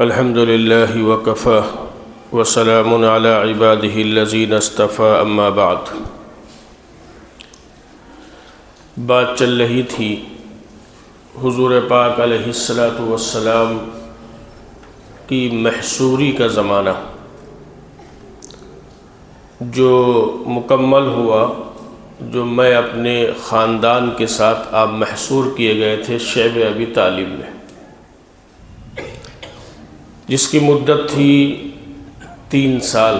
الحمد للہ وکفی وسلام علی عبادہ الذین اصطفی اما بعد۔ بات چل رہی تھی حضور پاک علیہ السلام کی محصوری کا زمانہ جو مکمل ہوا، جو میں اپنے خاندان کے ساتھ آپ محصور کیے گئے تھے شعب ابی طالب میں، جس کی مدت تھی 3 سال،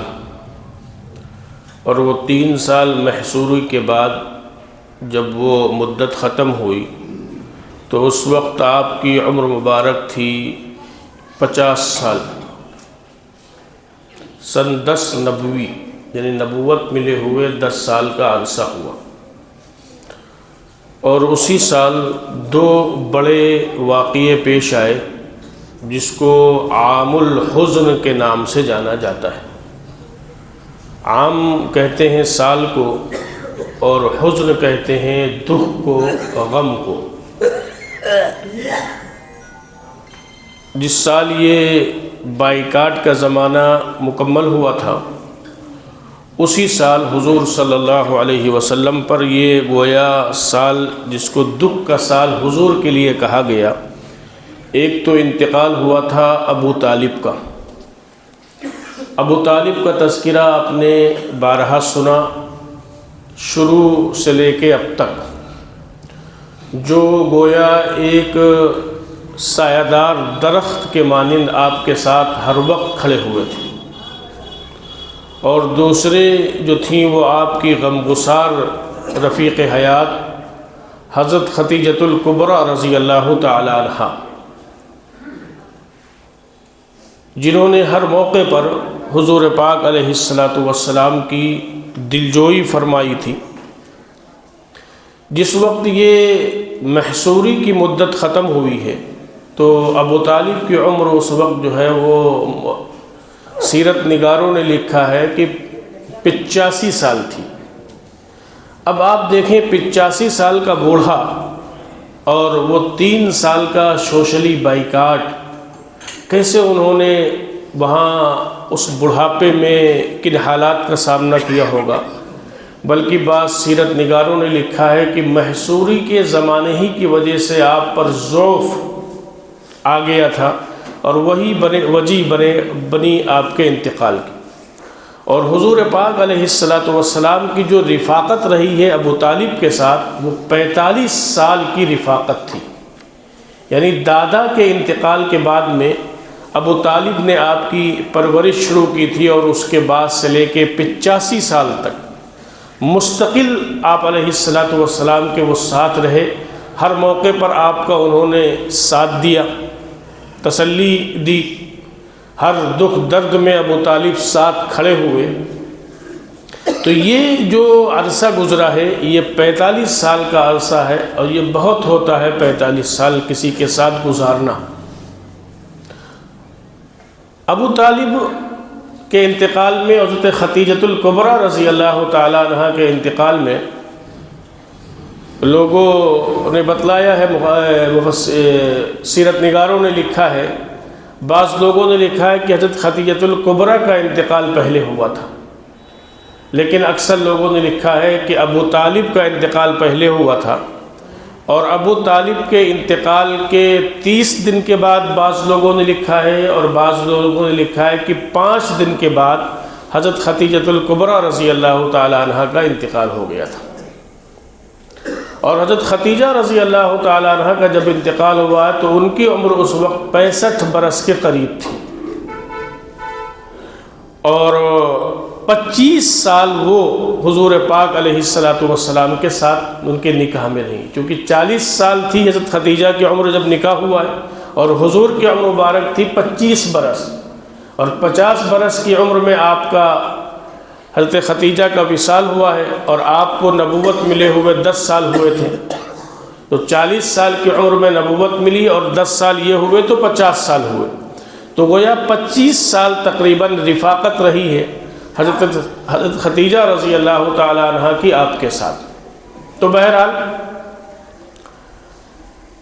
اور وہ 3 سال محصوری کے بعد جب وہ مدت ختم ہوئی تو اس وقت آپ کی عمر مبارک تھی 50 سال، سن 10 نبوی، یعنی نبوت ملے ہوئے 10 سال کا عرصہ ہوا۔ اور اسی سال 2 بڑے واقعے پیش آئے جس کو عام الحزن کے نام سے جانا جاتا ہے۔ عام کہتے ہیں سال کو، اور حزن کہتے ہیں دکھ کو، غم کو۔ جس سال یہ بائیکاٹ کا زمانہ مکمل ہوا تھا، اسی سال حضور صلی اللہ علیہ وسلم پر یہ گویا سال جس کو دکھ کا سال حضور کے لیے کہا گیا، ایک تو انتقال ہوا تھا ابو طالب کا۔ ابو طالب کا تذکرہ آپ نے بارہا سنا، شروع سے لے کے اب تک، جو گویا ایک سایہ دار درخت کے مانند آپ کے ساتھ ہر وقت کھڑے ہوئے تھے، اور دوسرے جو تھیں وہ آپ کی غمگسار رفیق حیات حضرت خدیجۃ الکبریٰ رضی اللہ تعالی عنہا، جنہوں نے ہر موقع پر حضور پاک علیہ السلام کی دلجوئی فرمائی تھی۔ جس وقت یہ محصوری کی مدت ختم ہوئی ہے تو ابو طالب کی عمر اس وقت جو ہے وہ سیرت نگاروں نے لکھا ہے کہ 85 سال تھی۔ اب آپ دیکھیں 85 سال کا بوڑھا اور وہ 3 سال کا سوشلی بائیکاٹ، کیسے انہوں نے وہاں اس بڑھاپے میں کن حالات کا سامنا کیا ہوگا۔ بلکہ بعض سیرت نگاروں نے لکھا ہے کہ محصوری کے زمانے ہی کی وجہ سے آپ پر ضعف آ گیا تھا، اور وہی وجہ بنی آپ کے انتقال کی۔ اور حضور پاک علیہ السلام کی جو رفاقت رہی ہے ابو طالب کے ساتھ، وہ 45 سال کی رفاقت تھی۔ یعنی دادا کے انتقال کے بعد میں ابو طالب نے آپ کی پرورش شروع کی تھی، اور اس کے بعد سے لے کے 85 سال تک مستقل آپ علیہ السلام کے وہ ساتھ رہے۔ ہر موقع پر آپ کا انہوں نے ساتھ دیا، تسلی دی، ہر دکھ درد میں ابو طالب ساتھ کھڑے ہوئے۔ تو یہ جو عرصہ گزرا ہے یہ 45 سال کا عرصہ ہے، اور یہ بہت ہوتا ہے 45 سال کسی کے ساتھ گزارنا۔ ابو طالب کے انتقال میں، حضرت خدیجۃ الکبریٰ رضی اللہ تعالی عنہ کے انتقال میں، لوگوں نے بتلایا ہے، سیرت نگاروں نے لکھا ہے، بعض لوگوں نے لکھا ہے کہ حضرت خدیجۃ الکبریٰ کا انتقال پہلے ہوا تھا، لیکن اکثر لوگوں نے لکھا ہے کہ ابو طالب کا انتقال پہلے ہوا تھا۔ اور ابو طالب کے انتقال کے 30 دن کے بعد بعض لوگوں نے لکھا ہے، اور بعض لوگوں نے لکھا ہے کہ 5 دن کے بعد حضرت خدیجۃ الکبریٰ رضی اللہ تعالی عنہ کا انتقال ہو گیا تھا۔ اور حضرت خدیجہ رضی اللہ تعالی عنہ کا جب انتقال ہوا تو ان کی عمر اس وقت 65 برس کے قریب تھی، اور 25 سال وہ حضور پاک علیہ السلام کے ساتھ ان کے نکاح میں رہی، چونکہ 40 سال تھی حضرت خدیجہ کی عمر جب نکاح ہوا ہے، اور حضور کی عمر مبارک تھی 25 برس، اور 50 برس کی عمر میں آپ کا حضرت خدیجہ کا وصال ہوا ہے، اور آپ کو نبوت ملے ہوئے 10 سال ہوئے تھے۔ تو 40 سال کی عمر میں نبوت ملی، اور 10 سال یہ ہوئے تو 50 سال ہوئے، تو گویا 25 سال تقریباً رفاقت رہی ہے حضرت خدیجہ رضی اللہ تعالی عنہ کی آپ کے ساتھ۔ تو بہرحال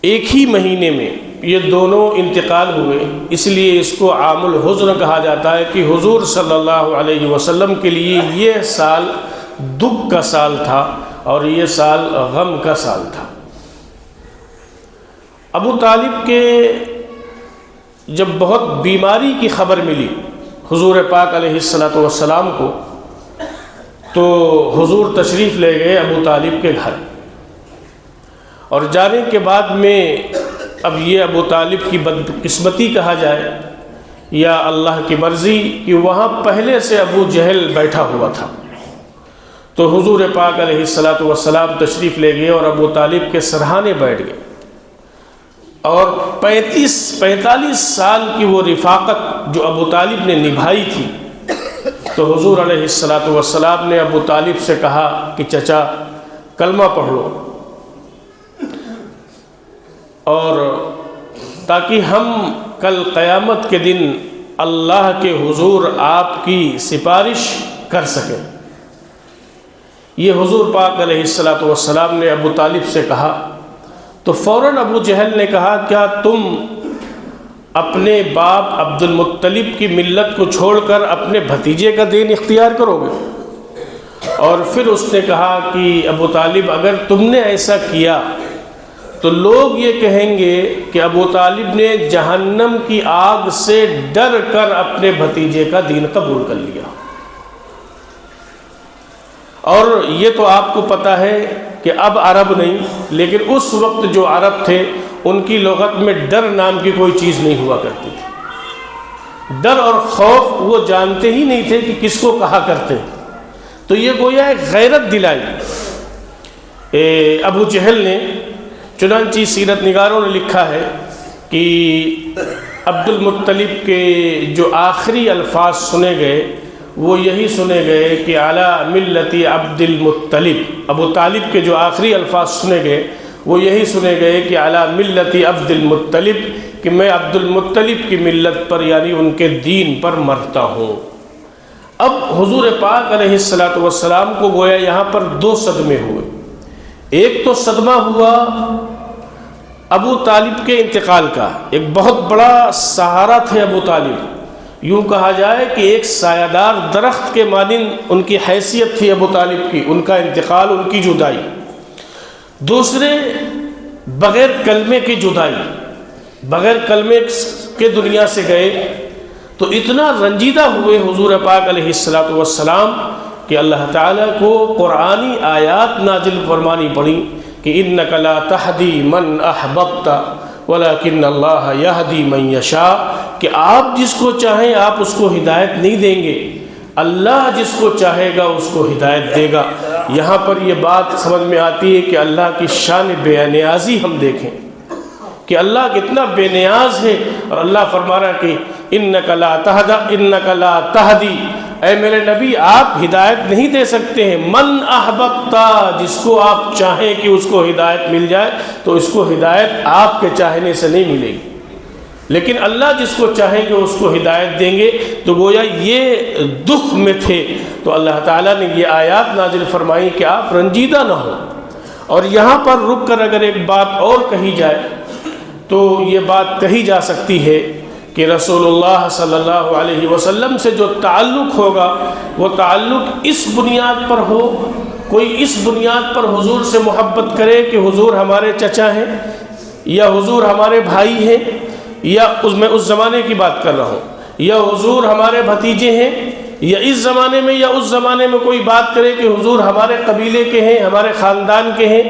ایک ہی مہینے میں یہ دونوں انتقال ہوئے، اس لیے اس کو عام الحزن کہا جاتا ہے کہ حضور صلی اللہ علیہ وسلم کے لیے یہ سال دکھ کا سال تھا اور یہ سال غم کا سال تھا۔ ابو طالب کے جب بہت بیماری کی خبر ملی حضور پاک علیہ السلام کو، تو حضور تشریف لے گئے ابو طالب کے گھر، اور جانے کے بعد میں اب یہ ابو طالب کی بدقسمتی کہا جائے یا اللہ کی مرضی کہ وہاں پہلے سے ابو جہل بیٹھا ہوا تھا، تو حضور پاک علیہ السلام تشریف لے گئے اور ابو طالب کے سرہانے بیٹھ گئے، اور 45 سال کی وہ رفاقت جو ابو طالب نے نبھائی تھی، تو حضور علیہ السلام نے ابو طالب سے کہا کہ چچا کلمہ پڑھ لو، اور تاکہ ہم کل قیامت کے دن اللہ کے حضور آپ کی سفارش کر سکیں۔ یہ حضور پاک علیہ السلام نے ابو طالب سے کہا، تو فوراً ابو جہل نے کہا کیا تم اپنے باپ عبد المطلب کی ملت کو چھوڑ کر اپنے بھتیجے کا دین اختیار کرو گے؟ اور پھر اس نے کہا کہ ابو طالب اگر تم نے ایسا کیا تو لوگ یہ کہیں گے کہ ابو طالب نے جہنم کی آگ سے ڈر کر اپنے بھتیجے کا دین قبول کر لیا۔ اور یہ تو آپ کو پتہ ہے کہ اب عرب نہیں، لیکن اس وقت جو عرب تھے ان کی لغت میں ڈر نام کی کوئی چیز نہیں ہوا کرتی تھی۔ ڈر اور خوف وہ جانتے ہی نہیں تھے کہ کس کو کہا کرتے، تو یہ گویا ایک غیرت دلائی ابو جہل نے۔ چنانچہ سیرت نگاروں نے لکھا ہے کہ عبد المطلب کے جو آخری الفاظ سنے گئے وہ یہی سنے گئے کہ علی ملتی عبد المطلب، ابو طالب کے جو آخری الفاظ سنے گئے وہ یہی سنے گئے کہ علی ملتی عبد المطلب، کہ میں عبد المطلب کی ملت پر یعنی ان کے دین پر مرتا ہوں۔ اب حضور پاک علیہ السلام کو گویا یہاں پر دو صدمے ہوئے۔ ایک تو صدمہ ہوا ابو طالب کے انتقال کا، ایک بہت بڑا سہارا تھے ابو طالب، یوں کہا جائے کہ ایک سایہ دار درخت کے مانند ان کی حیثیت تھی ابو طالب کی، ان کا انتقال، ان کی جدائی۔ دوسرے بغیر کلمے کی جدائی، بغیر کلمے کے دنیا سے گئے، تو اتنا رنجیدہ ہوئے حضور پاک علیہ السلام کہ اللہ تعالیٰ کو قرآنی آیات نازل فرمانی پڑی کہ انک لا تہدی من احببت ولکن اللہ یہدی من یشاء، کہ آپ جس کو چاہیں آپ اس کو ہدایت نہیں دیں گے، اللہ جس کو چاہے گا اس کو ہدایت دے گا۔ یہاں پر یہ بات سمجھ میں آتی ہے کہ اللہ کی شان بے نیازی ہم دیکھیں کہ اللہ کتنا بے نیاز ہے، اور اللہ فرما رہا ہے کہ انک لا تہدی، اے میرے نبی آپ ہدایت نہیں دے سکتے ہیں، من احببتا، جس کو آپ چاہیں کہ اس کو ہدایت مل جائے تو اس کو ہدایت آپ کے چاہنے سے نہیں ملے گی، لیکن اللہ جس کو چاہیں کہ اس کو ہدایت دیں گے۔ تو گویا یہ دکھ میں تھے تو اللہ تعالیٰ نے یہ آیات نازل فرمائی کہ آپ رنجیدہ نہ ہوں۔ اور یہاں پر رک کر اگر ایک بات اور کہی جائے تو یہ بات کہی جا سکتی ہے کہ رسول اللہ صلی اللہ علیہ وسلم سے جو تعلق ہوگا وہ تعلق اس بنیاد پر ہو، کوئی اس بنیاد پر حضور سے محبت کرے کہ حضور ہمارے چچا ہیں یا حضور ہمارے بھائی ہیں، یا میں اس زمانے کی بات کر رہا ہوں، یا حضور ہمارے بھتیجے ہیں، یا اس زمانے میں یا اس زمانے میں کوئی بات کرے کہ حضور ہمارے قبیلے کے ہیں، ہمارے خاندان کے ہیں،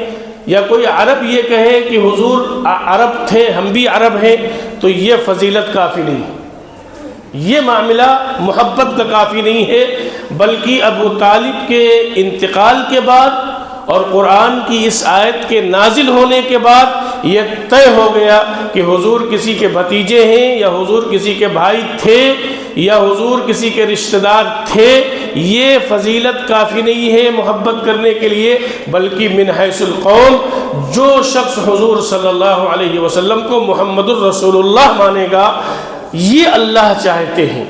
یا کوئی عرب یہ کہے کہ حضور عرب تھے ہم بھی عرب ہیں، تو یہ فضیلت کافی نہیں ہے، یہ معاملہ محبت کا کافی نہیں ہے، بلکہ ابو طالب کے انتقال کے بعد اور قرآن کی اس آیت کے نازل ہونے کے بعد یہ طے ہو گیا کہ حضور کسی کے بھتیجے ہیں، یا حضور کسی کے بھائی تھے، یا حضور کسی کے رشتہ دار تھے، یہ فضیلت کافی نہیں ہے محبت کرنے کے لیے، بلکہ من حیث القول جو شخص حضور صلی اللہ علیہ وسلم کو محمد الرسول اللہ مانے گا، یہ اللہ چاہتے ہیں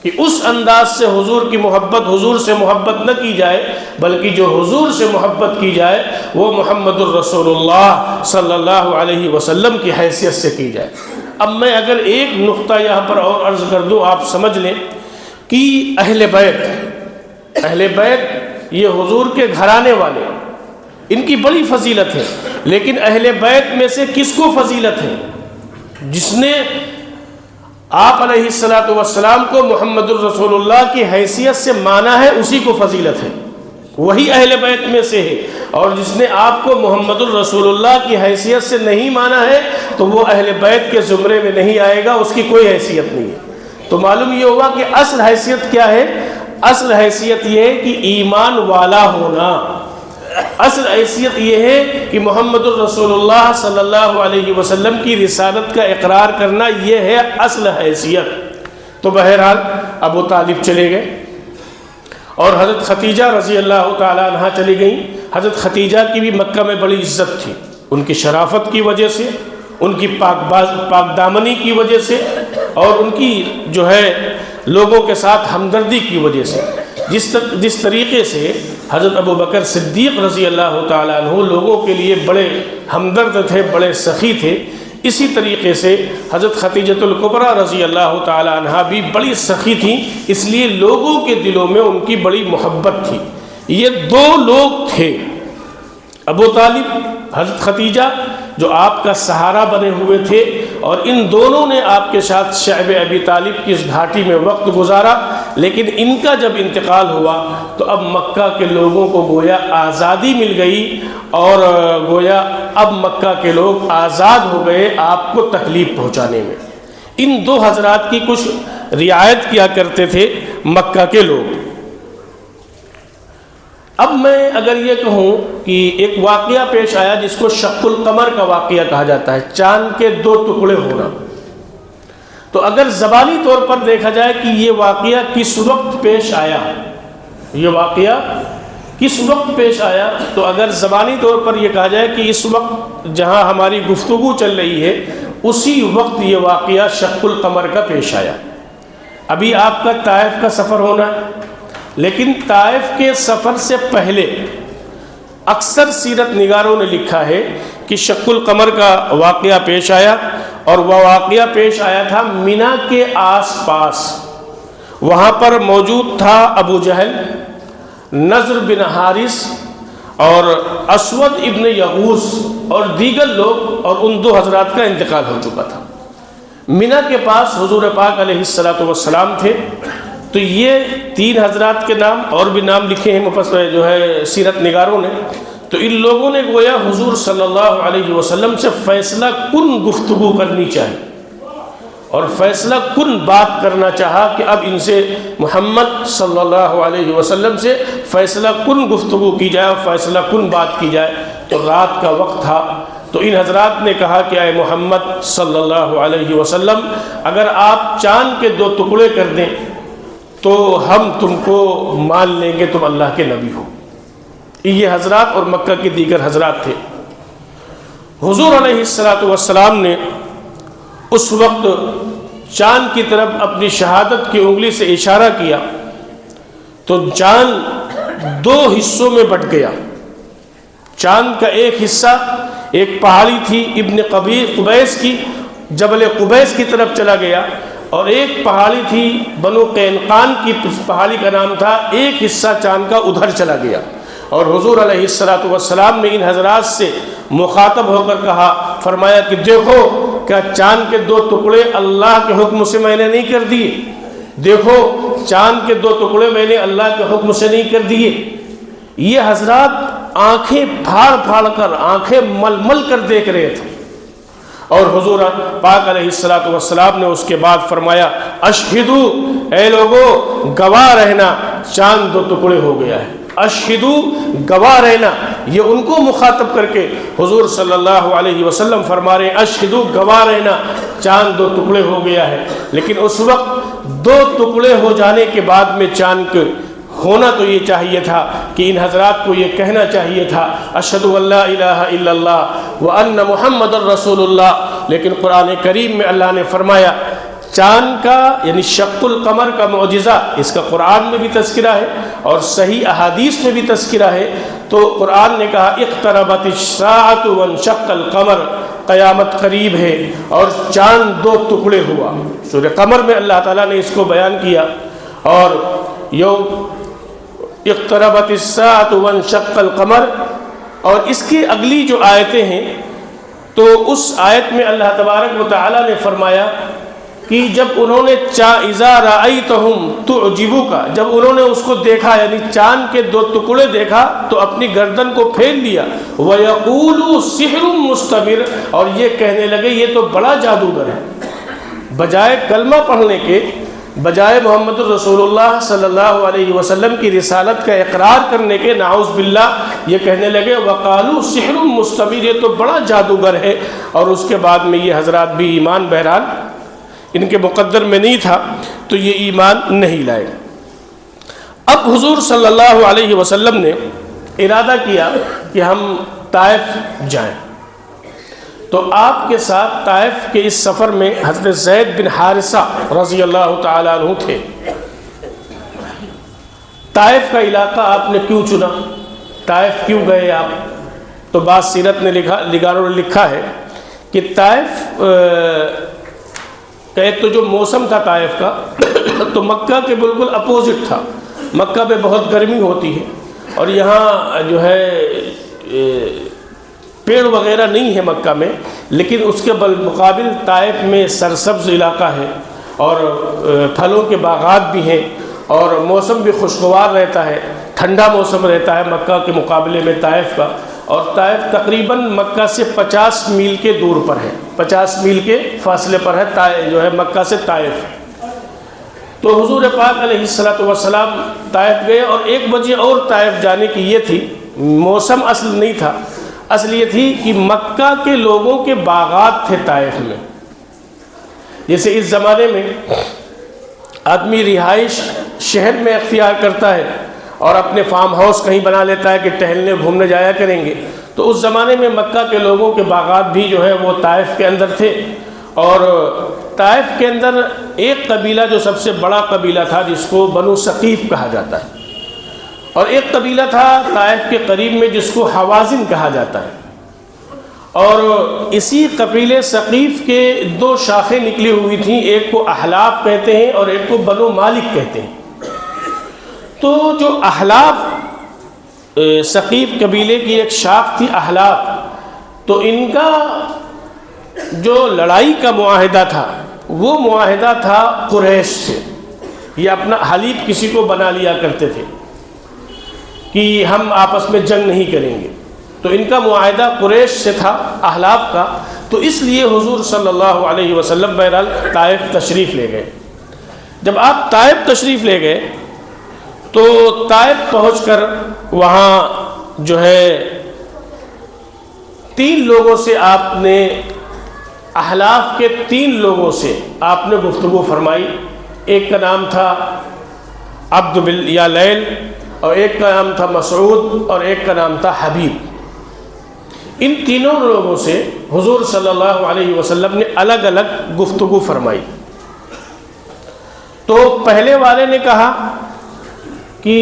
کہ اس انداز سے حضور کی محبت، حضور سے محبت نہ کی جائے، بلکہ جو حضور سے محبت کی جائے وہ محمد الرسول اللہ صلی اللہ علیہ وسلم کی حیثیت سے کی جائے۔ اب میں اگر ایک نقطہ یہاں پر اور عرض کر دوں، آپ سمجھ لیں کہ اہل بیت یہ حضور کے گھرانے والے، ان کی بڑی فضیلت ہے، لیکن اہل بیت میں سے کس کو فضیلت ہے؟ جس نے آپ علیہ السلام کو محمد الرسول اللہ کی حیثیت سے مانا ہے، اسی کو فضیلت ہے، وہی اہل بیت میں سے ہے۔ اور جس نے آپ کو محمد الرسول اللہ کی حیثیت سے نہیں مانا ہے تو وہ اہل بیت کے زمرے میں نہیں آئے گا، اس کی کوئی حیثیت نہیں ہے۔ تو معلوم یہ ہوا کہ اصل حیثیت کیا ہے؟ اصل حیثیت یہ ہے کہ ایمان والا ہونا، اصل حیثیت یہ ہے کہ محمد الرسول اللہ صلی اللہ علیہ وسلم کی رسالت کا اقرار کرنا، یہ ہے اصل حیثیت۔ تو بہرحال ابو طالب چلے گئے اور حضرت ختیجہ رضی اللہ تعالی عنہ چلی گئیں۔ حضرت ختیجہ کی بھی مکہ میں بڑی عزت تھی، ان کی شرافت کی وجہ سے، ان کی پاک دامنی کی وجہ سے، اور ان کی جو ہے لوگوں کے ساتھ ہمدردی کی وجہ سے۔ جس طریقے سے حضرت ابو بکر صدیق رضی اللہ تعالیٰ عنہ لوگوں کے لیے بڑے ہمدرد تھے، بڑے سخی تھے، اسی طریقے سے حضرت خدیجۃ الکبریٰ رضی اللہ تعالیٰ عنہ بھی بڑی سخی تھیں، اس لیے لوگوں کے دلوں میں ان کی بڑی محبت تھی۔ یہ دو لوگ تھے، ابو طالب، حضرت ختیجہ، جو آپ کا سہارا بنے ہوئے تھے، اور ان دونوں نے آپ کے ساتھ شعب ابی طالب کی اس گھاٹی میں وقت گزارا۔ لیکن ان کا جب انتقال ہوا تو اب مکہ کے لوگوں کو گویا آزادی مل گئی، اور گویا اب مکہ کے لوگ آزاد ہو گئے آپ کو تکلیف پہنچانے میں۔ ان دو حضرات کی کچھ رعایت کیا کرتے تھے مکہ کے لوگ۔ اب میں اگر یہ کہوں کہ ایک واقعہ پیش آیا جس کو شق القمر کا واقعہ کہا جاتا ہے، چاند کے دو ٹکڑے ہونا، تو اگر زبانی طور پر دیکھا جائے کہ یہ واقعہ کس وقت پیش آیا، یہ واقعہ کس وقت پیش آیا، تو اگر زبانی طور پر یہ کہا جائے کہ اس وقت جہاں ہماری گفتگو چل رہی ہے اسی وقت یہ واقعہ شق القمر کا پیش آیا۔ ابھی آپ کا طائف کا سفر ہونا ہے، لیکن طائف کے سفر سے پہلے اکثر سیرت نگاروں نے لکھا ہے کہ شق القمر کا واقعہ پیش آیا، اور وہ واقعہ پیش آیا تھا مینا کے آس پاس۔ وہاں پر موجود تھا ابو جہل، نضر بن حارث اور اسود ابن یغوث اور دیگر لوگ، اور ان دو حضرات کا انتقال ہو چکا تھا۔ مینا کے پاس حضور پاک علیہ السلام تھے۔ تو یہ تین حضرات کے نام اور بھی نام لکھے ہیں جو ہے سیرت نگاروں نے۔ تو ان لوگوں نے گویا حضور صلی اللہ علیہ وسلم سے فیصلہ کن گفتگو کرنی چاہی، اور فیصلہ کن بات کرنا چاہا کہ اب ان سے محمد صلی اللہ علیہ وسلم سے فیصلہ کن گفتگو کی جائے اور فیصلہ کن بات کی جائے۔ تو رات کا وقت تھا، تو ان حضرات نے کہا کہ اے محمد صلی اللہ علیہ وسلم، اگر آپ چاند کے دو ٹکڑے کر دیں تو ہم تم کو مان لیں گے، تم اللہ کے نبی ہو۔ یہ حضرات اور مکہ کے دیگر حضرات تھے۔ حضور علیہ السلام نے اس وقت چاند کی طرف اپنی شہادت کی انگلی سے اشارہ کیا تو چاند دو حصوں میں بٹ گیا۔ چاند کا ایک حصہ ایک پہاڑی تھی ابن قبیس کی، جبل قبیس کی طرف چلا گیا، اور ایک پہاڑی تھی بنو قینقان کی، پہاڑی کا نام تھا، ایک حصہ چاند کا ادھر چلا گیا۔ اور حضور علیہ السلام نے ان حضرات سے مخاطب ہو کر کہا، فرمایا کہ دیکھو کیا چاند کے دو ٹکڑے اللہ کے حکم سے میں نے نہیں کر دیے، دیکھو چاند کے دو ٹکڑے میں نے اللہ کے حکم سے نہیں کر دیے۔ یہ حضرات آنکھیں پھاڑ پھاڑ کر، آنکھیں مل مل کر دیکھ رہے تھے، اور حضور پاک علیہ السلام نے اس کے بعد فرمایا، اشہدو، اے لوگو گواہ رہنا، چاند دو ٹکڑے ہو گیا ہے۔ اشہدو، گواہ رہنا، یہ ان کو مخاطب کر کے حضور صلی اللہ علیہ وسلم فرما رہے ہیں، اشہدو، گواہ رہنا، چاند دو ٹکڑے ہو گیا ہے۔ لیکن اس وقت دو ٹکڑے ہو جانے کے بعد میں چاند کے ہونا تو یہ چاہیے تھا کہ ان حضرات کو یہ کہنا چاہیے تھا، اشہدو ان لا الہ الا اللہ وان محمد الرسول اللہ۔ لیکن قرآن کریم میں اللہ نے فرمایا چاند کا یعنی شق القمر کا معجزہ اس کا قرآن میں بھی تذکرہ ہے اور صحیح احادیث میں بھی تذکرہ ہے. تو قرآن نے کہا اقتربت الساعۃ وانشق القمر، قیامت قریب ہے اور چاند دو ٹکڑے ہوا. سورہ قمر میں اللہ تعالیٰ نے اس کو بیان کیا. اور یوم اقتربت الساعۃ وانشق القمر، اور اس کی اگلی جو آیتیں ہیں تو اس آیت میں اللہ تبارک و تعالیٰ نے فرمایا کہ جب انہوں نے اذا رأیتہم تعجبک، جب انہوں نے اس کو دیکھا یعنی چاند کے دو ٹکڑے دیکھا تو اپنی گردن کو پھیل لیا. وَيَقُولُوا سِحْرٌ مُسْتَمِرٌ، اور یہ کہنے لگے یہ تو بڑا جادوگر ہے. بجائے کلمہ پڑھنے کے، بجائے محمد الرسول اللہ صلی اللہ علیہ وسلم کی رسالت کا اقرار کرنے کے، نعوذ باللہ یہ کہنے لگے وَقَالُوا سِحْرٌ مُسْتَمِرٌ، یہ تو بڑا جادوگر ہے. اور اس کے بعد میں یہ حضرات بھی ایمان بہرحال ان کے مقدر میں نہیں تھا تو یہ ایمان نہیں لائے. اب حضور صلی اللہ علیہ وسلم نے ارادہ کیا کہ ہم طائف جائیں. تو آپ کے ساتھ طائف کے اس سفر میں حضرت زید بن حارثہ رضی اللہ تعالیٰ عنہ تھے. طائف کا علاقہ آپ نے کیوں چنا؟ طائف کیوں گئے آپ؟ تو بعض سیرت نے نگاروں نے لکھا ہے کہ طائف ایک تو جو موسم تھا طائف کا تو مکہ کے بالکل اپوزٹ تھا. مکہ میں بہت گرمی ہوتی ہے اور یہاں جو ہے پیڑ وغیرہ نہیں ہے مکہ میں، لیکن اس کے بالمقابل طائف میں سرسبز علاقہ ہے اور پھلوں کے باغات بھی ہیں اور موسم بھی خوشگوار رہتا ہے، ٹھنڈا موسم رہتا ہے مکہ کے مقابلے میں طائف کا. اور طائف تقریباً مکہ سے 50 میل کے دور پر ہے، 50 میل کے فاصلے پر ہے جو ہے مکہ سے طائف. تو حضور پاک علیہ السلام طائف گئے اور ایک وجہ اور طائف جانے کی یہ تھی، موسم اصل نہیں تھا، اصل یہ تھی کہ مکہ کے لوگوں کے باغات تھے طائف میں. جیسے اس زمانے میں آدمی رہائش شہر میں اختیار کرتا ہے اور اپنے فارم ہاؤس کہیں بنا لیتا ہے کہ ٹہلنے گھومنے جایا کریں گے، تو اس زمانے میں مکہ کے لوگوں کے باغات بھی جو ہے وہ طائف کے اندر تھے. اور طائف کے اندر ایک قبیلہ جو سب سے بڑا قبیلہ تھا جس کو بنو ثقیف کہا جاتا ہے، اور ایک قبیلہ تھا طائف کے قریب میں جس کو حوازن کہا جاتا ہے. اور اسی قبیلے ثقیف کے دو شاخیں نکلی ہوئی تھیں، ایک کو احلاف کہتے ہیں اور ایک کو بنو مالک کہتے ہیں. تو جو احلاف ثقیف قبیلے کی ایک شاخ تھی احلاف، تو ان کا جو لڑائی کا معاہدہ تھا وہ معاہدہ تھا قریش سے. یہ اپنا حلیف کسی کو بنا لیا کرتے تھے کہ ہم آپس میں جنگ نہیں کریں گے. تو ان کا معاہدہ قریش سے تھا احلاف کا. تو اس لیے حضور صلی اللہ علیہ وسلم بہرحال طائف تشریف لے گئے. جب آپ طائف تشریف لے گئے تو طائف پہنچ کر وہاں جو ہے 3 لوگوں سے آپ نے، احلاف کے 3 لوگوں سے آپ نے گفتگو فرمائی. ایک کا نام تھا عبد یا لیل، اور ایک کا نام تھا مسعود، اور ایک کا نام تھا حبیب. ان تینوں لوگوں سے حضور صلی اللہ علیہ وسلم نے الگ الگ گفتگو فرمائی. تو پہلے والے نے کہا کہ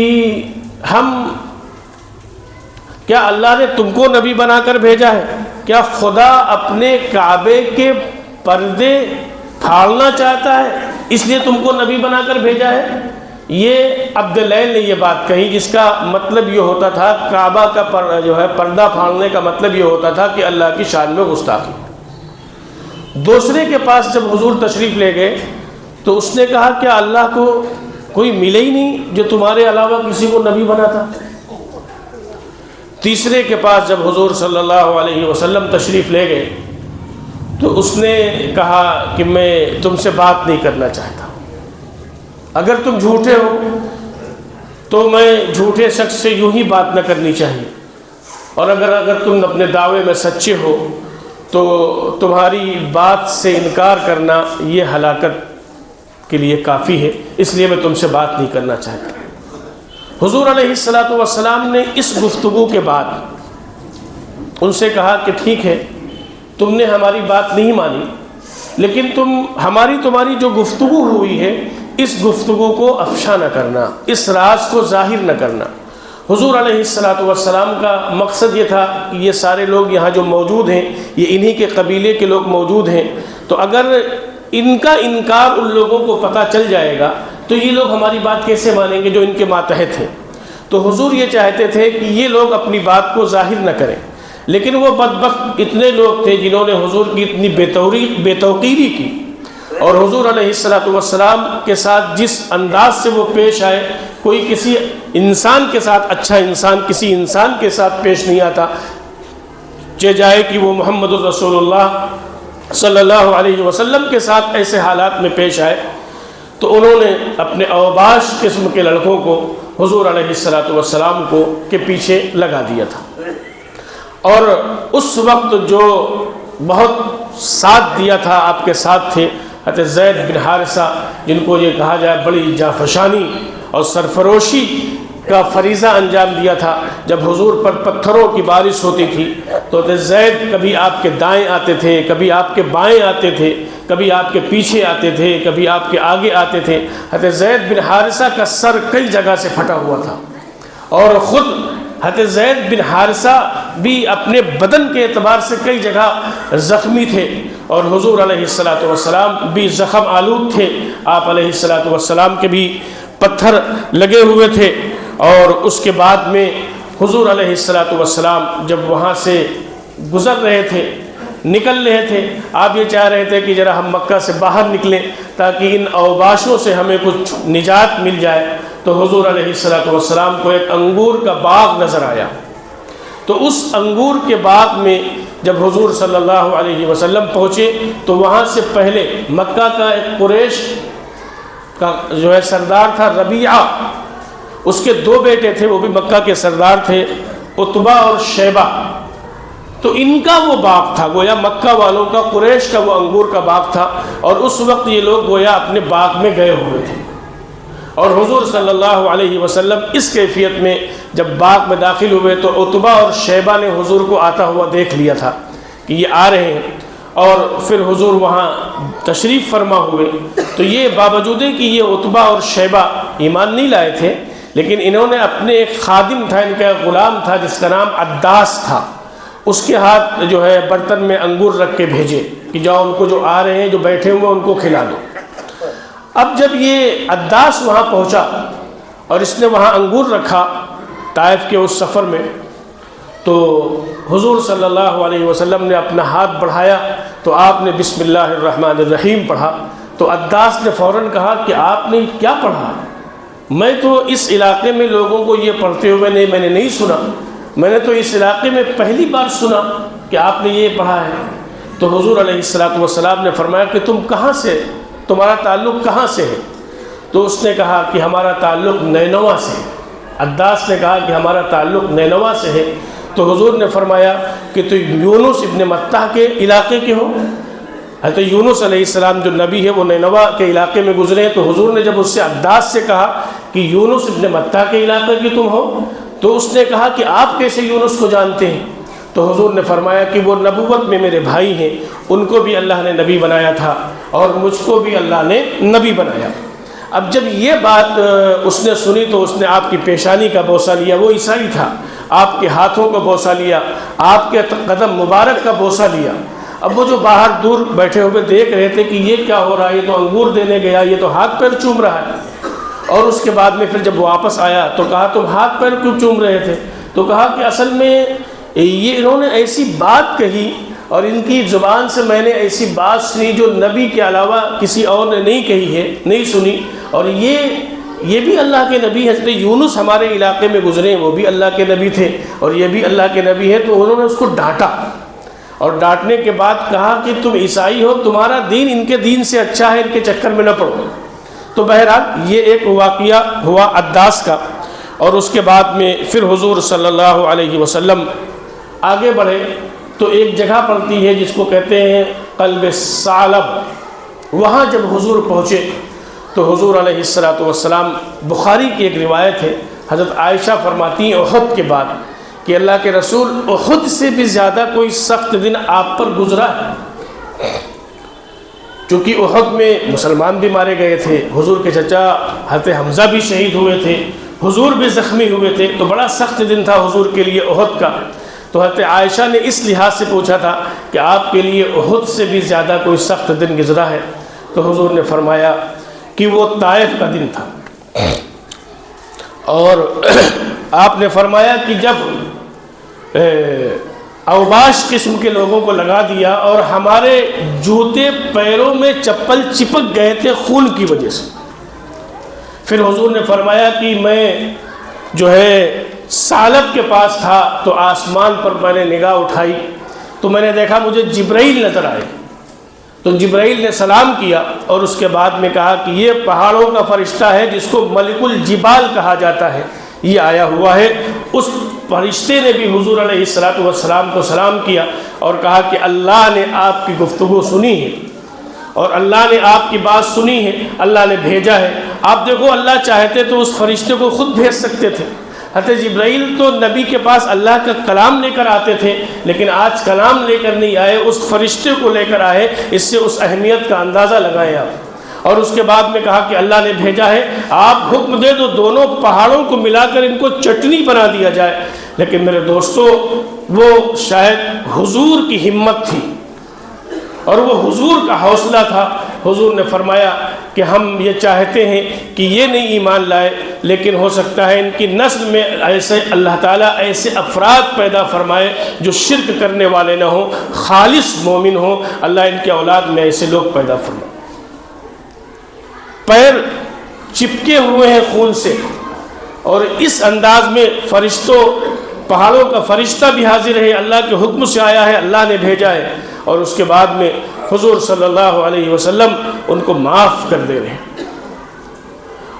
کیا اللہ نے تم کو نبی بنا کر بھیجا ہے؟ کیا خدا اپنے کعبے کے پردے پھاڑنا چاہتا ہے اس لیے تم کو نبی بنا کر بھیجا ہے؟ یہ عبداللیل نے یہ بات کہی، جس کا مطلب یہ ہوتا تھا کعبہ کا جو ہے پردہ پھاڑنے کا مطلب یہ ہوتا تھا کہ اللہ کی شان میں گستاخی. دوسرے کے پاس جب حضور تشریف لے گئے تو اس نے کہا کیا اللہ کو کوئی ملے ہی نہیں جو تمہارے علاوہ کسی کو نبی بناتا؟ تیسرے کے پاس جب حضور صلی اللہ علیہ وسلم تشریف لے گئے تو اس نے کہا کہ میں تم سے بات نہیں کرنا چاہتا، اگر تم جھوٹے ہو تو میں جھوٹے شخص سے یوں ہی بات نہ کرنی چاہیے، اور اگر تم اپنے دعوے میں سچے ہو تو تمہاری بات سے انکار کرنا یہ ہلاکت کے لیے کافی ہے، اس لیے میں تم سے بات نہیں کرنا چاہتا. حضور علیہ السلام نے اس گفتگو کے بعد ان سے کہا کہ ٹھیک ہے، تم نے ہماری بات نہیں مانی لیکن تمہاری جو گفتگو ہوئی ہے اس گفتگو کو افشا نہ کرنا، اس راز کو ظاہر نہ کرنا۔ حضور علیہ السلام کا مقصد یہ تھا کہ یہ سارے لوگ یہاں جو موجود ہیں یہ انہی کے قبیلے کے لوگ موجود ہیں، تو اگر ان کا انکار ان لوگوں کو پتہ چل جائے گا تو یہ لوگ ہماری بات کیسے مانیں گے جو ان کے ماتحت ہیں۔ تو حضور یہ چاہتے تھے کہ یہ لوگ اپنی بات کو ظاہر نہ کریں، لیکن وہ بدبخت اتنے لوگ تھے جنہوں نے حضور کی اتنی بے توقیری کی، اور حضور علیہ السلام کے ساتھ جس انداز سے وہ پیش آئے، کوئی کسی انسان کے ساتھ اچھا انسان کسی انسان کے ساتھ پیش نہیں آتا، چاہے جائے کہ وہ محمد الرسول اللہ صلی اللہ علیہ وسلم کے ساتھ ایسے حالات میں پیش آئے، تو انہوں نے اپنے اوباش قسم کے لڑکوں کو حضور علیہ السلام کو کے پیچھے لگا دیا تھا۔ اور اس وقت جو بہت ساتھ دیا تھا، آپ کے ساتھ تھے حضرت زید بن حارثہ، جن کو یہ کہا جائے بڑی جانفشانی اور سرفروشی کا فریضہ انجام دیا تھا۔ جب حضور پر پتھروں کی بارش ہوتی تھی تو حضرت زید کبھی آپ کے دائیں آتے تھے، کبھی آپ کے بائیں آتے تھے، کبھی آپ کے پیچھے آتے تھے، کبھی آپ کے آگے آتے تھے۔ حضرت زید بن حارثہ کا سر کئی جگہ سے پھٹا ہوا تھا، اور خود حضرت زید بن حارثہ بھی اپنے بدن کے اعتبار سے کئی جگہ زخمی تھے، اور حضور علیہ السلام بھی زخم آلود تھے، آپ علیہ السلام کے بھی پتھر لگے ہوئے تھے۔ اور اس کے بعد میں حضور علیہ السلام جب وہاں سے گزر رہے تھے، نکل رہے تھے، آپ یہ چاہ رہے تھے کہ ذرا ہم مکہ سے باہر نکلیں تاکہ ان اوباشوں سے ہمیں کچھ نجات مل جائے، تو حضور علیہ السلام کو ایک انگور کا باغ نظر آیا۔ تو اس انگور کے باغ میں جب حضور صلی اللہ علیہ وسلم پہنچے تو وہاں سے پہلے مکہ کا ایک قریش کا جو ہے سردار تھا ربیعہ، اس کے دو بیٹے تھے، وہ بھی مکہ کے سردار تھے، عتبہ اور شیبہ۔ تو ان کا وہ باغ تھا، گویا مکہ والوں کا، قریش کا وہ انگور کا باغ تھا، اور اس وقت یہ لوگ گویا اپنے باغ میں گئے ہوئے تھے۔ اور حضور صلی اللہ علیہ وسلم اس کیفیت میں جب باغ میں داخل ہوئے تو عتبہ اور شیبہ نے حضور کو آتا ہوا دیکھ لیا تھا کہ یہ آ رہے ہیں، اور پھر حضور وہاں تشریف فرما ہوئے۔ تو یہ باوجود کہ یہ عتبہ اور شیبہ ایمان نہیں لائے تھے، لیکن انہوں نے اپنے ایک خادم تھا، ان کا ایک غلام تھا جس کا نام عداس تھا، اس کے ہاتھ جو ہے برتن میں انگور رکھ کے بھیجے کہ جاؤ ان کو جو آ رہے ہیں جو بیٹھے ہوئے ان کو کھلا دو۔ اب جب یہ عداس وہاں پہنچا اور اس نے وہاں انگور رکھا طائف کے اس سفر میں، تو حضور صلی اللہ علیہ وسلم نے اپنا ہاتھ بڑھایا تو آپ نے بسم اللہ الرحمن الرحیم پڑھا۔ تو عداس نے فوراً کہا کہ آپ نے کیا پڑھا؟ میں تو اس علاقے میں لوگوں کو یہ پڑھتے ہوئے میں نے نہیں سنا، میں نے تو اس علاقے میں پہلی بار سنا کہ آپ نے یہ پڑھا ہے۔ تو حضور علیہ السلام نے فرمایا کہ تم کہاں سے، تمہارا تعلق کہاں سے ہے؟ تو اس نے کہا کہ ہمارا تعلق نینوا سے ہے۔ عداس نے کہا کہ ہمارا تعلق نینوا سے ہے۔ تو حضور نے فرمایا کہ تو یونس ابن متہ کے علاقے کے ہو؟ حضرت یونس علیہ السلام جو نبی ہے وہ نینوا کے علاقے میں گزرے، تو حضور نے جب اس سے عداس سے کہا کہ یونس ابن متہ کے علاقے کی تم ہو، تو اس نے کہا کہ آپ کیسے یونس کو جانتے ہیں؟ تو حضور نے فرمایا کہ وہ نبوت میں میرے بھائی ہیں، ان کو بھی اللہ نے نبی بنایا تھا اور مجھ کو بھی اللہ نے نبی بنایا۔ اب جب یہ بات اس نے سنی تو اس نے آپ کی پیشانی کا بوسہ لیا، وہ عیسائی تھا، آپ کے ہاتھوں کا بوسہ لیا، آپ کے قدم مبارک کا بوسہ لیا۔ اب وہ جو باہر دور بیٹھے ہوئے دیکھ رہے تھے کہ یہ کیا ہو رہا ہے، یہ تو انگور دینے گیا، یہ تو ہاتھ پیر چوم رہا ہے۔ اور اس کے بعد میں پھر جب واپس آیا تو کہا تم ہاتھ پیر کیوں چوم رہے تھے؟ تو کہا کہ اصل میں یہ انہوں نے ایسی بات کہی اور ان کی زبان سے میں نے ایسی بات سنی جو نبی کے علاوہ کسی اور نے نہیں کہی ہے، نہیں سنی، اور یہ بھی اللہ کے نبی حضرت یونس ہمارے علاقے میں گزرے ہیں، وہ بھی اللہ کے نبی تھے اور یہ بھی اللہ کے نبی ہے۔ تو انہوں نے اس کو ڈانٹا، اور ڈانٹنے کے بعد کہا کہ تم عیسائی ہو، تمہارا دین ان کے دین سے اچھا ہے، ان کے چکر میں نہ پڑو۔ تو بہرحال یہ ایک واقعہ ہوا عداس کا، اور اس کے بعد میں پھر حضور صلی اللہ علیہ وسلم آگے بڑھے تو ایک جگہ پڑتی ہے جس کو کہتے ہیں قلب ثعلب۔ وہاں جب حضور پہنچے تو حضور علیہ السلام، بخاری کی ایک روایت ہے، حضرت عائشہ فرماتی ہیں احد کے بعد کہ اللہ کے رسول احد سے بھی زیادہ کوئی سخت دن آپ پر گزرا ہے؟ چونکہ احد میں مسلمان بھی مارے گئے تھے، حضور کے چچا حضرت حمزہ بھی شہید ہوئے تھے، حضور بھی زخمی ہوئے تھے، تو بڑا سخت دن تھا حضور کے لیے احد کا۔ تو حضرت عائشہ نے اس لحاظ سے پوچھا تھا کہ آپ کے لیے احد سے بھی زیادہ کوئی سخت دن گزرا ہے؟ تو حضور نے فرمایا کہ وہ طائف کا دن تھا، اور آپ نے فرمایا کہ جب اوباش قسم کے لوگوں کو لگا دیا اور ہمارے جوتے پیروں میں چپل چپک گئے تھے خون کی وجہ سے، پھر حضور نے فرمایا کہ میں جو ہے ثعلب کے پاس تھا تو آسمان پر میں نے نگاہ اٹھائی تو میں نے دیکھا مجھے جبرائیل نظر آئے، تو جبرائیل نے سلام کیا اور اس کے بعد میں کہا کہ یہ پہاڑوں کا فرشتہ ہے جس کو ملک الجبال کہا جاتا ہے، یہ آیا ہوا ہے۔ اس فرشتے نے بھی حضور علیہ الصلوۃ والسلام کو سلام کیا اور کہا کہ اللہ نے آپ کی گفتگو سنی ہے اور اللہ نے آپ کی بات سنی ہے، اللہ نے بھیجا ہے۔ آپ دیکھو اللہ چاہتے تو اس فرشتے کو خود بھیج سکتے تھے۔ حضرت جبرائیل تو نبی کے پاس اللہ کا کلام لے کر آتے تھے، لیکن آج کلام لے کر نہیں آئے، اس فرشتے کو لے کر آئے۔ اس سے اس اہمیت کا اندازہ لگائیں آپ۔ اور اس کے بعد میں کہا کہ اللہ نے بھیجا ہے، آپ حکم دے تو دونوں پہاڑوں کو ملا کر ان کو چٹنی بنا دیا جائے۔ لیکن میرے دوستو، وہ شاید حضور کی ہمت تھی اور وہ حضور کا حوصلہ تھا۔ حضور نے فرمایا کہ ہم یہ چاہتے ہیں کہ یہ نہیں ایمان لائے، لیکن ہو سکتا ہے ان کی نسل میں ایسے اللہ تعالیٰ ایسے افراد پیدا فرمائے جو شرک کرنے والے نہ ہوں، خالص مومن ہوں۔ اللہ ان کے اولاد میں ایسے لوگ پیدا فرمائے۔ پیر چپکے ہوئے ہیں خون سے، اور اس انداز میں فرشتوں، پہاڑوں کا فرشتہ بھی حاضر ہے، اللہ کے حکم سے آیا ہے، اللہ نے بھیجا ہے، اور اس کے بعد میں حضور صلی اللہ علیہ وسلم ان کو معاف کر دے رہے ہیں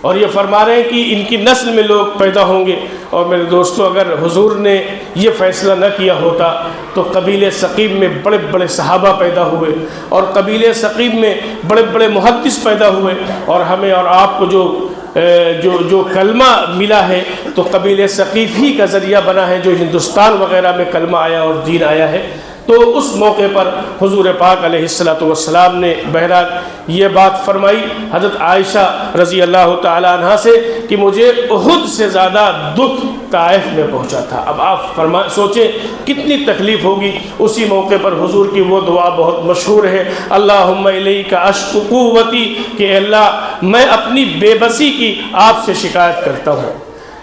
اور یہ فرما رہے ہیں کہ ان کی نسل میں لوگ پیدا ہوں گے۔ اور میرے دوستو، اگر حضور نے یہ فیصلہ نہ کیا ہوتا تو قبیلے ثقیف میں بڑے بڑے صحابہ پیدا ہوئے، اور قبیلے ثقیف میں بڑے بڑے محدث پیدا ہوئے، اور ہمیں اور آپ کو جو کلمہ ملا ہے تو قبیلے ثقیف ہی کا ذریعہ بنا ہے، جو ہندوستان وغیرہ میں کلمہ آیا اور دین آیا ہے۔ تو اس موقع پر حضور پاک علیہ الصلوۃ والسلام نے بہرحال یہ بات فرمائی حضرت عائشہ رضی اللہ تعالی عنہا سے کہ مجھے احد سے زیادہ دکھ طائف میں پہنچا تھا۔ اب آپ سوچیں کتنی تکلیف ہوگی۔ اسی موقع پر حضور کی وہ دعا بہت مشہور ہے، اللہم الیک اشکو قوتی، کہ اللہ میں اپنی بے بسی کی آپ سے شکایت کرتا ہوں۔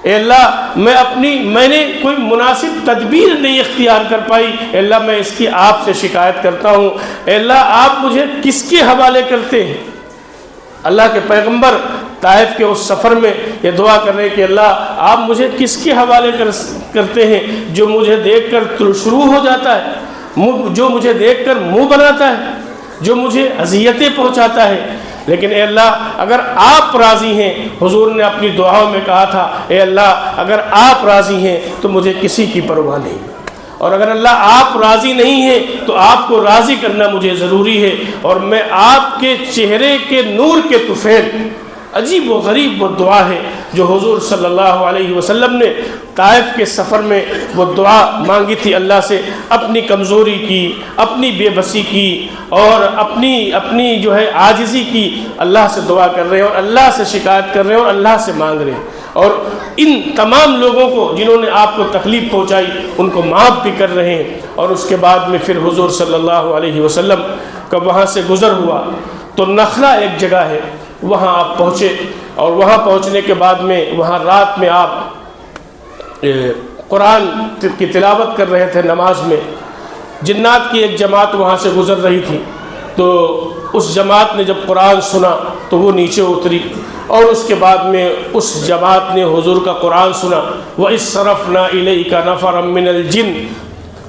اے اللہ میں نے کوئی مناسب تدبیر نہیں اختیار کر پائی، اے اللہ میں اس کی آپ سے شکایت کرتا ہوں۔ اے اللہ آپ مجھے کس کے حوالے کرتے ہیں؟ اللہ کے پیغمبر طائف کے اس سفر میں یہ دعا کر رہے کہ اللہ آپ مجھے کس کے حوالے کرتے ہیں جو مجھے دیکھ کر شروع ہو جاتا ہے، جو مجھے دیکھ کر منہ بناتا ہے، جو مجھے اذیتیں پہنچاتا ہے۔ لیکن اے اللہ اگر آپ راضی ہیں، حضور نے اپنی دعاؤں میں کہا تھا اے اللہ اگر آپ راضی ہیں تو مجھے کسی کی پرواہ نہیں، اور اگر اللہ آپ راضی نہیں ہیں تو آپ کو راضی کرنا مجھے ضروری ہے، اور میں آپ کے چہرے کے نور کے طفیل۔ عجیب و غریب وہ دعا ہے جو حضور صلی اللہ علیہ وسلم نے طائف کے سفر میں وہ دعا مانگی تھی اللہ سے، اپنی کمزوری کی، اپنی بے بسی کی، اور اپنی جو ہے عاجزی کی اللہ سے دعا کر رہے ہیں، اور اللہ سے شکایت کر رہے ہیں، اور اللہ سے مانگ رہے ہیں، اور ان تمام لوگوں کو جنہوں نے آپ کو تکلیف پہنچائی ان کو معاف بھی کر رہے ہیں۔ اور اس کے بعد میں پھر حضور صلی اللہ علیہ وسلم کا وہاں سے گزر ہوا تو نخلا ایک جگہ ہے، وہاں آپ پہنچے، اور وہاں پہنچنے کے بعد میں وہاں رات میں آپ قرآن کی تلاوت کر رہے تھے نماز میں۔ جنات کی ایک جماعت وہاں سے گزر رہی تھی، تو اس جماعت نے جب قرآن سنا تو وہ نیچے اتری، اور اس کے بعد میں اس جماعت نے حضور کا قرآن سنا۔ وَإِذْ صَرَفْنَا إِلَيْكَ نَفَرًا مِّنَ الْجِنِّ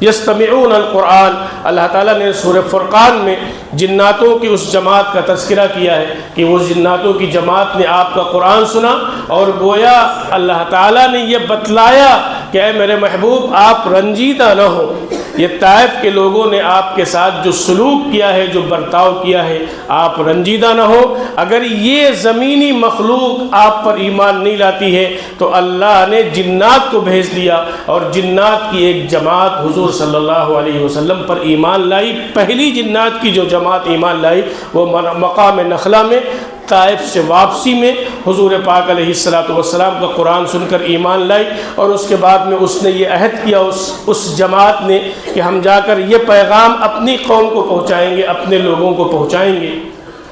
یستمعون القرآن، اللہ تعالیٰ نے سورہ فرقان میں جناتوں کی اس جماعت کا تذکرہ کیا ہے کہ وہ جناتوں کی جماعت نے آپ کا قرآن سنا، اور گویا اللہ تعالیٰ نے یہ بتلایا کہ اے میرے محبوب آپ رنجیدہ نہ ہو، یہ طائف کے لوگوں نے آپ کے ساتھ جو سلوک کیا ہے، جو برتاؤ کیا ہے، آپ رنجیدہ نہ ہو۔ اگر یہ زمینی مخلوق آپ پر ایمان نہیں لاتی ہے تو اللہ نے جنات کو بھیج دیا، اور جنات کی ایک جماعت حضور صلی اللہ علیہ وسلم پر ایمان لائی۔ پہلی جنات کی جو جماعت ایمان لائی وہ مقام نخلہ میں طائف سے واپسی میں حضور پاک علیہ السلام کا قرآن سن کر ایمان لائی، اور اس کے بعد میں اس نے یہ عہد کیا اس جماعت نے کہ ہم جا کر یہ پیغام اپنی قوم کو پہنچائیں گے، اپنے لوگوں کو پہنچائیں گے۔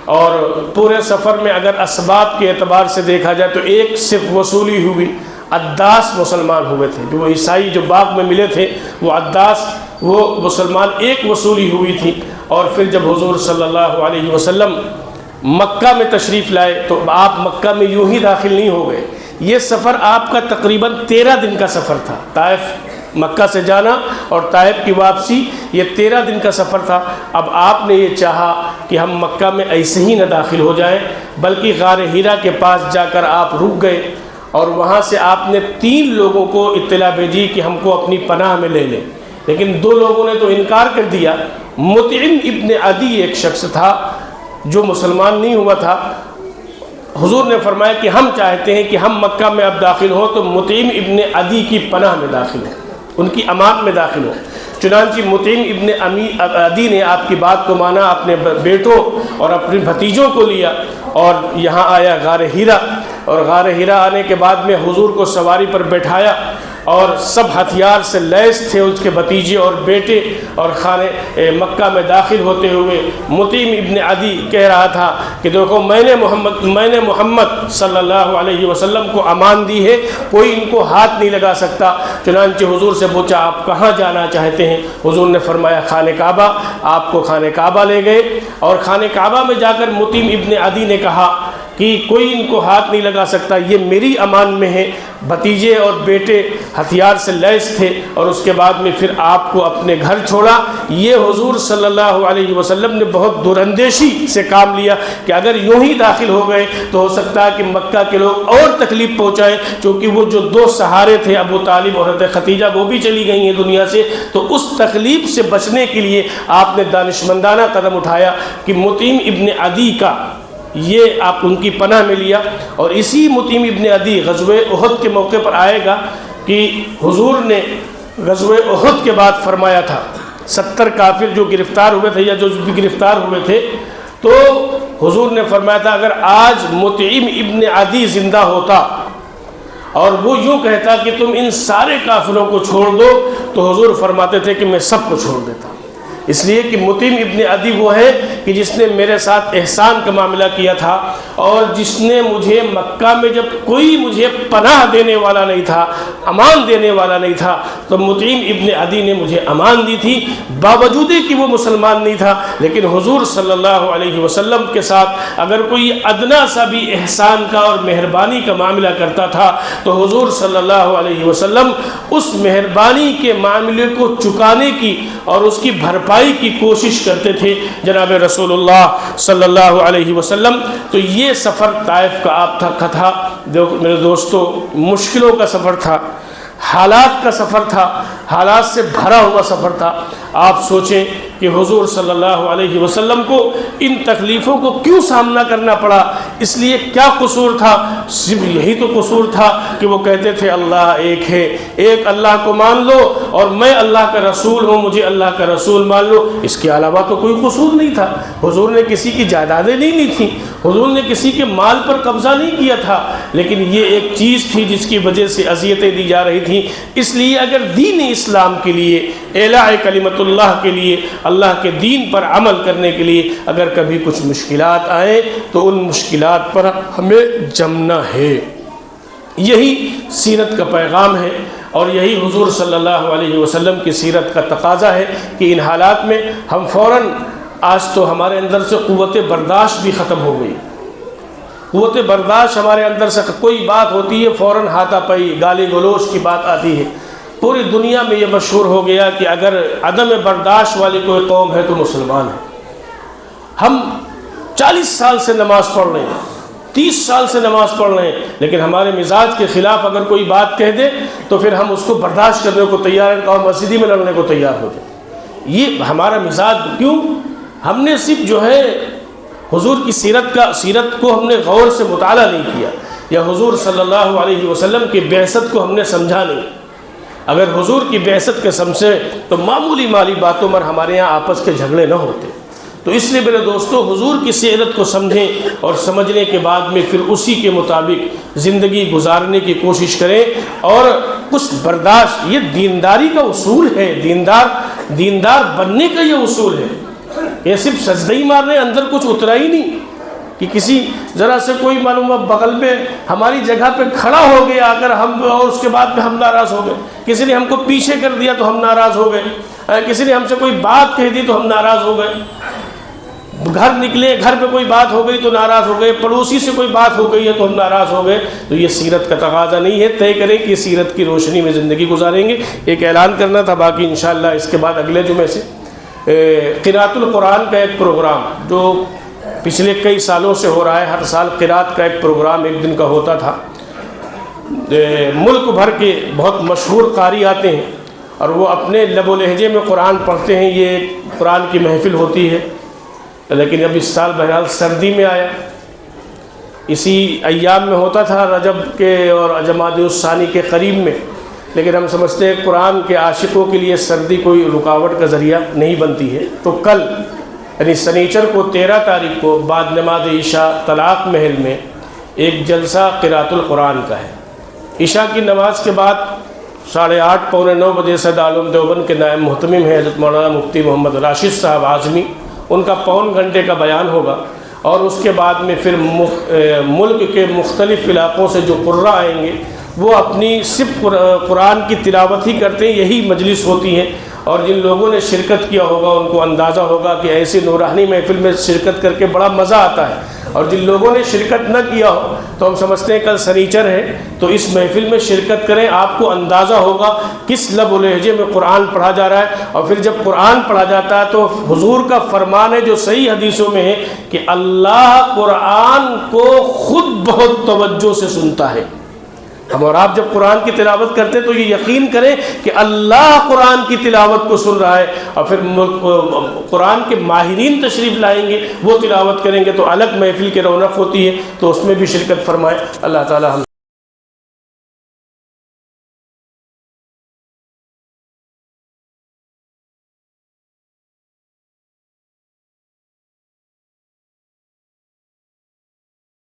اور پورے سفر میں اگر اسباب کے اعتبار سے دیکھا جائے تو ایک صرف وصولی ہوئی، عداس مسلمان ہوئے تھے، جو عیسائی جو باغ میں ملے تھے وہ عداس، وہ مسلمان ایک وصولی ہوئی تھی۔ اور پھر جب حضور صلی اللہ علیہ وسلم مکہ میں تشریف لائے تو آپ مکہ میں یوں ہی داخل نہیں ہو گئے، یہ سفر آپ کا تقریباً 13 دن کا سفر تھا۔ طائف مکہ سے جانا اور طائف کی واپسی یہ 13 دن کا سفر تھا۔ اب آپ نے یہ چاہا کہ ہم مکہ میں ایسے ہی نہ داخل ہو جائیں، بلکہ غار حرا کے پاس جا کر آپ رک گئے، اور وہاں سے آپ نے 3 لوگوں کو اطلاع بھیجی کہ ہم کو اپنی پناہ میں لے لیں، لیکن 2 لوگوں نے تو انکار کر دیا۔ مطعم ابن عدی ایک شخص تھا جو مسلمان نہیں ہوا تھا۔ حضور نے فرمایا کہ ہم چاہتے ہیں کہ ہم مکہ میں اب داخل ہوں تو مطعم ابن عدی کی پناہ میں داخل ہوں، ان کی امان میں داخل ہوں۔ چنانچہ مطعم ابن عدی نے آپ کی بات کو مانا، اپنے بیٹوں اور اپنے بھتیجوں کو لیا اور یہاں آیا غار حرا، اور غار حرا آنے کے بعد میں حضور کو سواری پر بیٹھایا، اور سب ہتھیار سے لیس تھے اس کے بھتیجے اور بیٹے، اور خانے مکہ میں داخل ہوتے ہوئے مطعم ابن عدی کہہ رہا تھا کہ دیکھو میں نے محمد صلی اللہ علیہ وسلم کو امان دی ہے، کوئی ان کو ہاتھ نہیں لگا سکتا۔ چنانچہ حضور سے پوچھا آپ کہاں جانا چاہتے ہیں؟ حضور نے فرمایا خانہ کعبہ۔ آپ کو خانہ کعبہ لے گئے، اور خانہ کعبہ میں جا کر مطعم ابن عدی نے کہا کہ کوئی ان کو ہاتھ نہیں لگا سکتا، یہ میری امان میں ہے۔ بھتیجے اور بیٹے ہتھیار سے لیس تھے، اور اس کے بعد میں پھر آپ کو اپنے گھر چھوڑا۔ یہ حضور صلی اللہ علیہ وسلم نے بہت دوراندیشی سے کام لیا کہ اگر یوں ہی داخل ہو گئے تو ہو سکتا ہے کہ مکہ کے لوگ اور تکلیف پہنچائیں، چونکہ وہ جو 2 سہارے تھے ابو طالب اور حضرت ختیجہ وہ بھی چلی گئی ہیں دنیا سے، تو اس تکلیف سے بچنے کے لیے آپ نے دانشمندانہ قدم اٹھایا کہ مطعم ابن عدی کا یہ آپ ان کی پناہ میں لیا۔ اور اسی مطعم ابن عدی غزوہ احد کے موقع پر آئے گا کہ حضور نے غزوہ احد کے بعد فرمایا تھا 70 کافر جو گرفتار ہوئے تھے یا جو بھی گرفتار ہوئے تھے، تو حضور نے فرمایا تھا اگر آج مطعم ابن عدی زندہ ہوتا اور وہ یوں کہتا کہ تم ان سارے کافروں کو چھوڑ دو، تو حضور فرماتے تھے کہ میں سب کو چھوڑ دیتا، اس لیے کہ مطعم ابن عدی وہ ہے کہ جس نے میرے ساتھ احسان کا معاملہ کیا تھا، اور جس نے مجھے مکہ میں جب کوئی مجھے پناہ دینے والا نہیں تھا، امان دینے والا نہیں تھا، تو مطعم ابن عدی نے مجھے امان دی تھی، باوجود کہ وہ مسلمان نہیں تھا۔ لیکن حضور صلی اللہ علیہ وسلم کے ساتھ اگر کوئی ادنا سا بھی احسان کا اور مہربانی کا معاملہ کرتا تھا تو حضور صلی اللہ علیہ وسلم اس مہربانی کے معاملے کو چکانے کی اور اس کی بھرپائی کی کوشش کرتے تھے جناب رسول اللہ صلی اللہ علیہ وسلم۔ تو یہ سفر طائف کا آپ تھا میرے دوستو، مشکلوں کا سفر تھا، حالات کا سفر تھا، حالات سے بھرا ہوا سفر تھا۔ آپ سوچیں کہ حضور صلی اللہ علیہ وسلم کو ان تکلیفوں کو کیوں سامنا کرنا پڑا، اس لیے کیا قصور تھا؟ صرف یہی تو قصور تھا کہ وہ کہتے تھے اللہ ایک ہے، ایک اللہ کو مان لو، اور میں اللہ کا رسول ہوں، مجھے اللہ کا رسول مان لو۔ اس کے علاوہ تو کوئی قصور نہیں تھا۔ حضور نے کسی کی جائیدادیں نہیں لی تھیں، حضور نے کسی کے مال پر قبضہ نہیں کیا تھا، لیکن یہ ایک چیز تھی جس کی وجہ سے اذیتیں دی جا رہی تھیں۔ اس لیے اگر دین اسلام کے لیے، اعلاء کلمت اللہ کے لیے، اللہ کے دین پر عمل کرنے کے لیے اگر کبھی کچھ مشکلات آئیں تو ان مشکلات پر ہمیں جمنا ہے۔ یہی سیرت کا پیغام ہے، اور یہی حضور صلی اللہ علیہ وسلم کی سیرت کا تقاضا ہے کہ ان حالات میں ہم فوراً، آج تو ہمارے اندر سے قوت برداشت بھی ختم ہو گئی۔ قوت برداشت ہمارے اندر سے، کوئی بات ہوتی ہے فوراً ہاتھا پائی، گالی گلوچ کی بات آتی ہے۔ پوری دنیا میں یہ مشہور ہو گیا کہ اگر عدم برداشت والی کوئی قوم ہے تو مسلمان ہے۔ ہم 40 سال سے نماز پڑھ رہے ہیں، 30 سال سے نماز پڑھ رہے ہیں، لیکن ہمارے مزاج کے خلاف اگر کوئی بات کہہ دے تو پھر ہم اس کو برداشت کرنے کو تیار ہیں، اور مسجد میں لڑنے کو تیار ہو جائیں۔ یہ ہمارا مزاج کیوں؟ ہم نے صرف جو ہے حضور کی سیرت کو ہم نے غور سے مطالعہ نہیں کیا، یا حضور صلی اللہ علیہ وسلم کی بعثت کو ہم نے سمجھا نہیں۔ اگر حضور کی بعثت کے سمجھے تو معمولی باتوں پر ہمارے یہاں آپس کے جھگڑے نہ ہوتے۔ تو اس لیے میرے دوستو، حضور کی سیرت کو سمجھیں اور سمجھنے کے بعد میں پھر اسی کے مطابق زندگی گزارنے کی کوشش کریں، اور کچھ برداشت، یہ دینداری کا اصول ہے، دیندار بننے کا یہ اصول ہے۔ یہ صرف سجدہ ہی مارنے، اندر کچھ اترا ہی نہیں، کہ کسی ذرا سے کوئی معلوم بغل میں ہماری جگہ پہ کھڑا ہو گیا آ کر ہم، اور اس کے بعد میں ہم ناراض ہو گئے، کسی نے ہم کو پیچھے کر دیا تو ہم ناراض ہو گئے، کسی نے ہم سے کوئی بات کہہ دی تو ہم ناراض ہو گئے، گھر نکلے گھر پہ کوئی بات ہو گئی تو ناراض ہو گئے، پڑوسی سے کوئی بات ہو گئی ہے تو ہم ناراض ہو گئے۔ تو یہ سیرت کا تقاضا نہیں ہے۔ طے کریں کہ سیرت کی روشنی میں زندگی گزاریں گے۔ ایک اعلان کرنا تھا، باقی انشاءاللہ اس کے بعد اگلے جمعے سے قراءۃ القرآن کا ایک پروگرام جو پچھلے کئی سالوں سے ہو رہا ہے، ہر سال قراءت کا ایک پروگرام ایک دن کا ہوتا تھا۔ ملک بھر کے بہت مشہور قاری آتے ہیں اور وہ اپنے لب و لہجے میں قرآن پڑھتے ہیں۔ یہ قرآن کی محفل ہوتی ہے، لیکن اب اس سال بہرحال سردی میں آیا، اسی ایام میں ہوتا تھا رجب کے اور جمادی الثانی کے قریب میں، لیکن ہم سمجھتے ہیں قرآن کے عاشقوں کے لیے سردی کوئی رکاوٹ کا ذریعہ نہیں بنتی ہے۔ تو کل یعنی سنیچر کو 13 تاریخ کو بعد نماز عشاء طلاق محل میں ایک جلسہ قراءۃ القرآن کا ہے۔ عشاء کی نماز کے بعد 8:30 پونے 9 بجے سے دارالعلوم دیوبند کے نائب محتمم ہیں حضرت مولانا مفتی محمد راشد صاحب اعظمی، ان کا پون گھنٹے کا بیان ہوگا، اور اس کے بعد میں پھر ملک کے مختلف علاقوں سے جو قراء آئیں گے وہ اپنی صرف قرآن کی تلاوت ہی کرتے ہیں، یہی مجلس ہوتی ہے۔ اور جن لوگوں نے شرکت کیا ہوگا ان کو اندازہ ہوگا کہ ایسی نورانی محفل میں شرکت کر کے بڑا مزہ آتا ہے، اور جن لوگوں نے شرکت نہ کیا ہو تو ہم سمجھتے ہیں کل سنیچر ہے تو اس محفل میں شرکت کریں، آپ کو اندازہ ہوگا کس لب و لہجے میں قرآن پڑھا جا رہا ہے۔ اور پھر جب قرآن پڑھا جاتا ہے تو حضور کا فرمان ہے جو صحیح حدیثوں میں ہے کہ اللہ قرآن کو خود بہت توجہ سے سنتا ہے۔ ہم اور آپ جب قرآن کی تلاوت کرتے ہیں تو یہ یقین کریں کہ اللہ قرآن کی تلاوت کو سن رہا ہے، اور پھر قرآن کے ماہرین تشریف لائیں گے، وہ تلاوت کریں گے تو الگ محفل کی رونق ہوتی ہے، تو اس میں بھی شرکت فرمائے۔ اللہ تعالی ہم